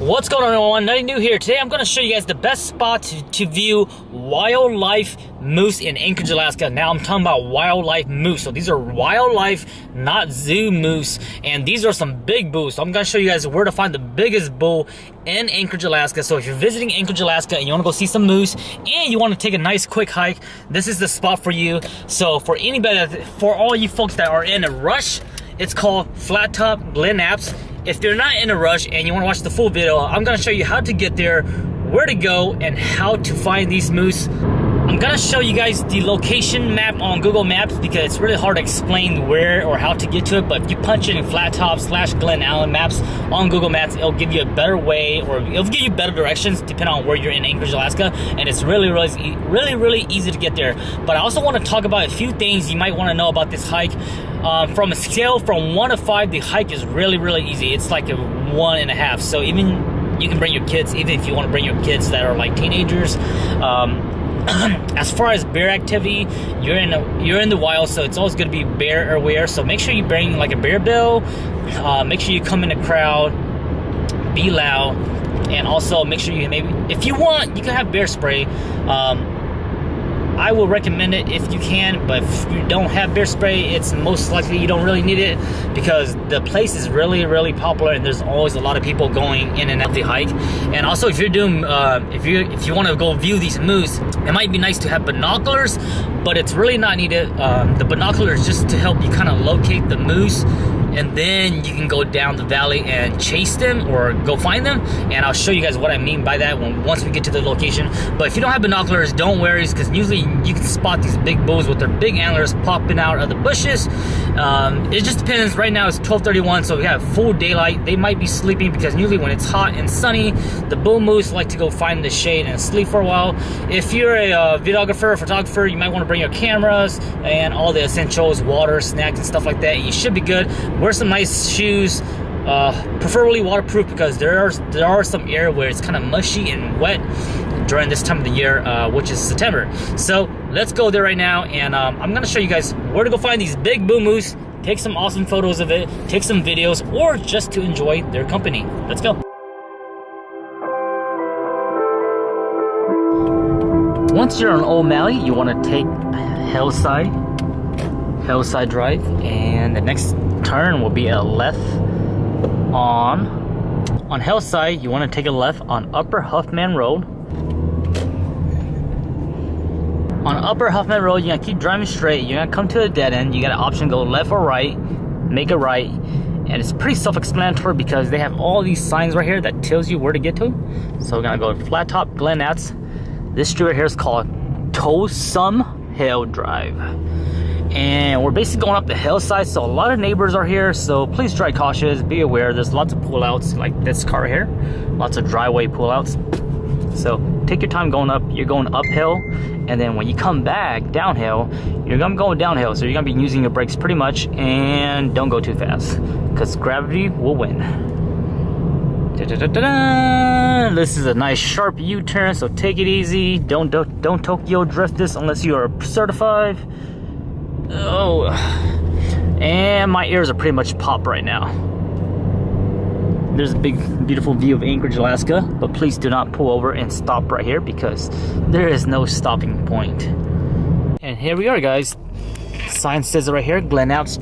What's going on, everyone? NuttyNu here. Today I'm going to show you guys the best spot to view wildlife moose in Anchorage, Alaska. Now I'm talking about wildlife moose. So these are wildlife, not zoo moose. And these are some big bulls. So I'm going to show you guys where to find the biggest bull in Anchorage, Alaska. So if you're visiting Anchorage, Alaska and you want to go see some moose and you want to take a nice quick hike, this is the spot for you. So for anybody, for all you folks that are in a rush, it's called Flat Top Glen Apps. If you're not in a rush and you want to watch the full video, I'm going to show you how to get there, where to go, and how to find these moose. I'm going to show you guys the location map on Google Maps because it's really hard to explain where or how to get to it. But if you punch it in Flat Top / Glen Allen Maps on Google Maps, it'll give you a better way, or it'll give you better directions depending on where you're in Anchorage, Alaska. And it's really easy to get there. But I also want to talk about a few things you might want to know about this hike. From a scale from 1 to 5, the hike is really easy. It's like a 1.5. So even you can bring your kids, even if you want to bring your kids that are like teenagers. As far as bear activity, you're in the wild, so it's always going to be bear everywhere. So make sure you bring like a bear bill. Make sure you come in a crowd, be loud, and also make sure you maybe, if you want, you can have bear spray. I will recommend it if you can, but if you don't have bear spray, it's most likely you don't really need it because the place is really popular and there's always a lot of people going in and out the hike. And also, if you're doing, if you want to go view these moose, it might be nice to have binoculars, but it's really not needed. The binoculars just to help you kind of locate the moose, and then you can go down the valley and chase them or go find them. And I'll show you guys what I mean by that once we get to the location. But if you don't have binoculars, don't worry, because usually you can spot these big bulls with their big antlers popping out of the bushes. It just depends. Right now it's 12:31, so we have full daylight. They might be sleeping because usually when it's hot and sunny, the bull moose like to go find the shade and sleep for a while. If you're a videographer or photographer, you might want to bring your cameras and all the essentials, water, snacks, and stuff like that. You should be good. Wear some nice shoes, preferably waterproof, because there are some areas where it's kind of mushy and wet during this time of the year, which is September. So let's go there right now, and I'm gonna show you guys where to go find these big bull moose, take some awesome photos of it, take some videos, or just to enjoy their company. Let's go. Once you're on O'Malley, you want to take Hillside Drive, and the next turn will be a left on Hillside. You want to take a left on Upper Huffman Road. On Upper Huffman Road, you're gonna keep driving straight. You're gonna come to a dead end. You got an option to go left or right, make a right, and it's pretty self-explanatory because they have all these signs right here that tells you where to get to. So we're gonna go to Flat Top Glen Apps. This street right here is called Towsome Hill Drive. And we're basically going up the hillside, so a lot of neighbors are here, so please drive cautious, be aware. There's lots of pullouts, like this car right here, lots of driveway pullouts. So take your time going up. You're going uphill, and then when you come back downhill, you're gonna go downhill, so you're gonna be using your brakes pretty much, and don't go too fast, because gravity will win. This is a nice sharp U-turn, so take it easy. Don't Tokyo drift this unless you are certified. Oh, and my ears are pretty much popped right now. There's a big, beautiful view of Anchorage, Alaska, but please do not pull over and stop right here because there is no stopping point. And here we are, guys. Sign says it right here, Glen Apps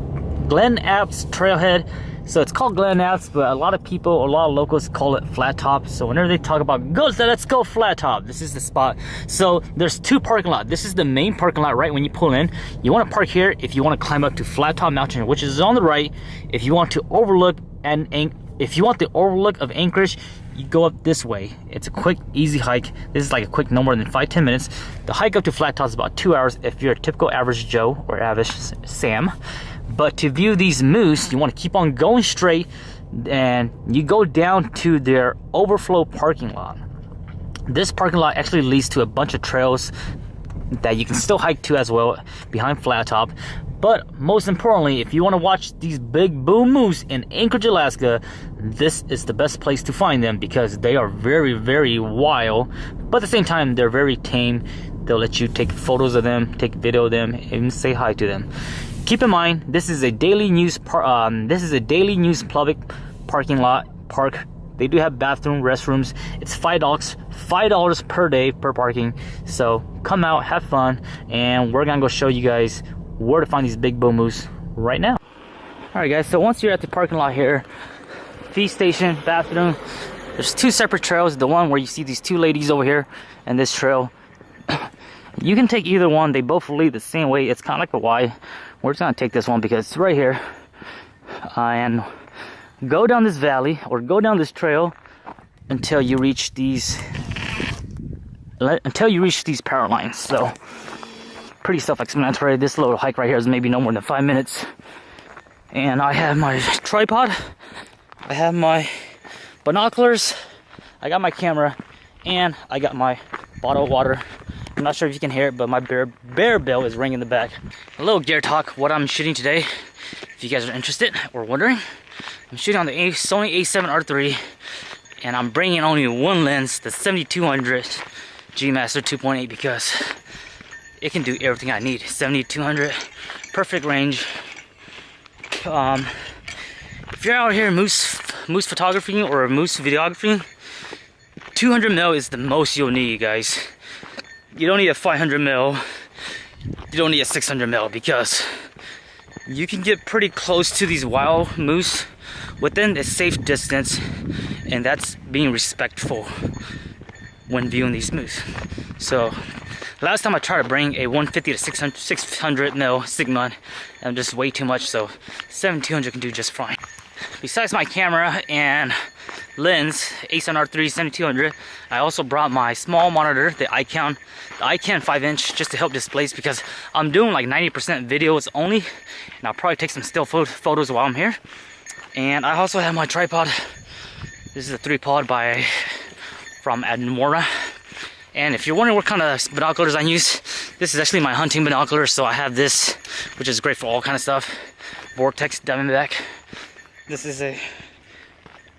Trailhead. So it's called Glen Apps, but a lot of people, a lot of locals call it Flat Top. So whenever they talk about let's go Flat Top, this is the spot. So there's two parking lots. This is the main parking lot right when you pull in. You want to park here if you want to climb up to Flat Top Mountain, which is on the right. If you want to overlook the overlook of Anchorage, you go up this way. It's a quick, easy hike. This is like a quick, no more than 5-10 minutes. The hike up to Flat Top is about 2 hours if you're a typical average Joe or average Sam. But to view these moose, you want to keep on going straight, and you go down to their overflow parking lot. This parking lot actually leads to a bunch of trails that you can still hike to as well behind Flat Top. But most importantly, if you want to watch these big bull moose in Anchorage, Alaska, this is the best place to find them because they are very wild, but at the same time they're very tame. They'll let you take photos of them, take video of them, and say hi to them. Keep in mind, this is a daily news public parking lot, They do have bathroom, restrooms. It's $5 per day per parking. So come out, have fun, and we're gonna go show you guys where to find these big bull moose right now. All right, guys. So once you're at the parking lot here, feed station, bathroom. There's two separate trails. The one where you see these two ladies over here, and this trail. You can take either one. They both lead the same way. It's kind of like a Y. We're just gonna take this one because it's right here, and go down this valley or go down this trail until you reach these power lines. So pretty self-explanatory. This little hike right here is maybe no more than 5 minutes. And I have my tripod, I have my binoculars, I got my camera, and I got my bottle of water. I'm not sure if you can hear it, but my bear bell is ringing in the back. A little gear talk, what I'm shooting today, if you guys are interested or wondering. I'm shooting on the Sony A7 R3, and I'm bringing only one lens, the 7200 G Master 2.8, because it can do everything I need. 7200, perfect range. If you're out here moose photography or moose videography, 200 mil is the most you'll need, guys. You don't need a 500 mil. You don't need a 600 mil, because you can get pretty close to these wild moose within a safe distance, and that's being respectful when viewing these moose. So last time I tried to bring a 150 to 600 mil Sigma, and just way too much, so 7200 can do just fine. Besides my camera and lens, A7 R3 7200, I also brought my small monitor, the iCan 5-inch, just to help displace, because I'm doing like 90% videos only, and I'll probably take some still photos while I'm here. And I also have my tripod. This is a 3-pod from Admora. And if you're wondering what kind of binoculars I use, this is actually my hunting binoculars. So I have this, which is great for all kind of stuff. Vortex Diamondback. This is a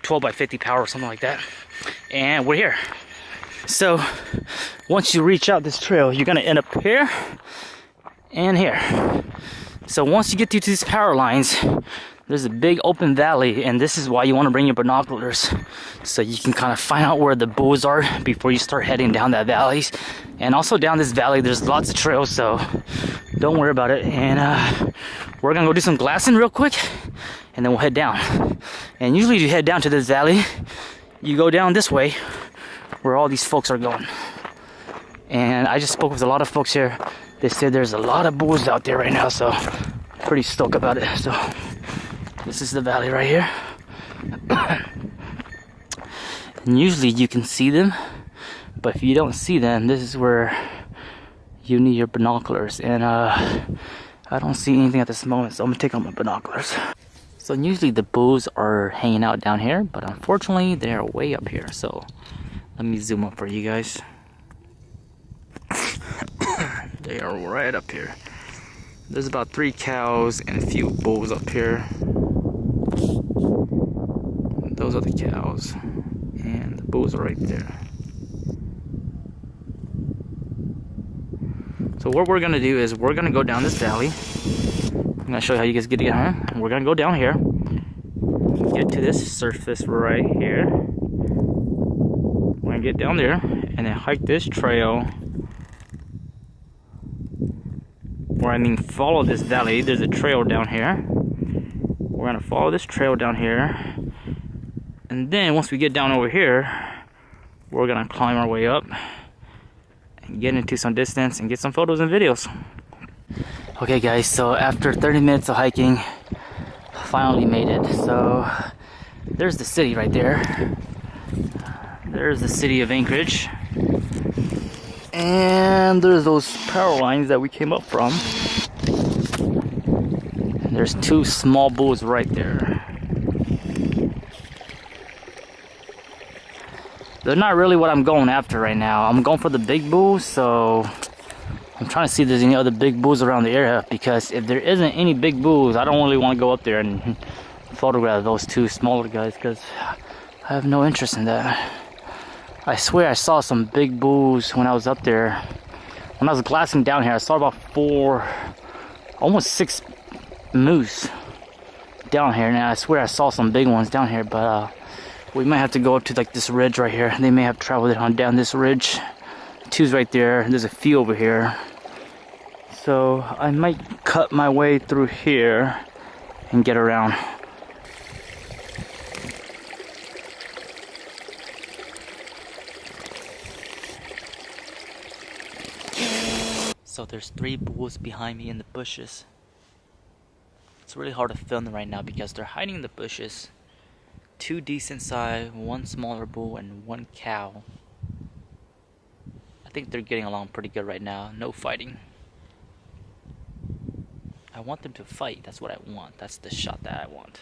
12 by 50 power or something like that. And we're here. So once you reach out this trail, you're gonna end up here and here. So once you get through these power lines, there's a big open valley, and this is why you want to bring your binoculars, so you can kind of find out where the bulls are before you start heading down that valley. And also down this valley, there's lots of trails, so don't worry about it. And we're gonna go do some glassing real quick, and then we'll head down. And usually you head down to this valley, you go down this way where all these folks are going. And I just spoke with a lot of folks here. They said there's a lot of bulls out there right now, so pretty stoked about it. So this is the valley right here. And usually you can see them, but if you don't see them, this is where you need your binoculars. And I don't see anything at this moment, so I'm gonna take out my binoculars. So usually the bulls are hanging out down here, but unfortunately they're way up here. So let me zoom up for you guys. They are right up here. There's about 3 cows and a few bulls up here. Those are the cows, and the bulls are right there. So what we're gonna do is we're gonna go down this valley. I'm gonna show you how you guys get here. We're gonna go down here, get to this surface right here. We're gonna get down there and then hike this trail. Or I mean follow this valley. There's a trail down here. We're gonna follow this trail down here, and then once we get down over here, we're gonna climb our way up and get into some distance and get some photos and videos. Okay guys, so after 30 minutes of hiking, finally made it. So there's the city right there. There's the city of Anchorage. And there's those power lines that we came up from. And there's 2 small bulls right there. They're not really what I'm going after right now. I'm going for the big bulls, so I'm trying to see if there's any other big bulls around the area, because if there isn't any big bulls, I don't really want to go up there and photograph those 2 smaller guys, because I have no interest in that. I swear I saw some big bulls when I was up there. When I was glassing down here, I saw about 4, almost 6 moose down here. And I swear I saw some big ones down here, but We might have to go up to like this ridge right here. They may have traveled it on down this ridge. Two's right there. There's a few over here. So I might cut my way through here and get around. So there's 3 bulls behind me in the bushes. It's really hard to film them right now because they're hiding in the bushes. 2 decent size, 1 smaller bull, and 1 cow. I think they're getting along pretty good right now. No fighting. I want them to fight. That's what I want. That's the shot that I want.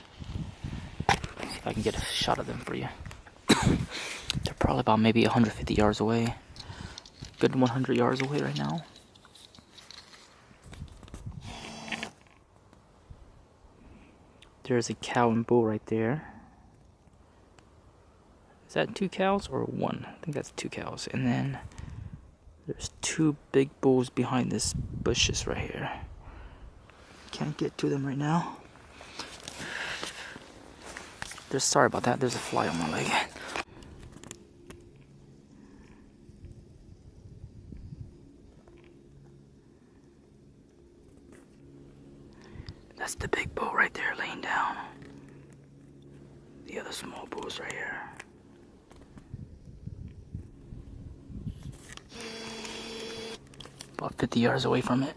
Let's see if I can get a shot of them for you. They're probably about maybe 150 yards away. Good 100 yards away right now. There's a cow and bull right there. Is that 2 cows or 1? I think that's 2 cows. And then there's 2 big bulls behind this bushes right here. Can't get to them right now. Sorry about that. There's a fly on my leg. That's the big bull right there laying down. The other small bull's right here. About 50 yards away from it.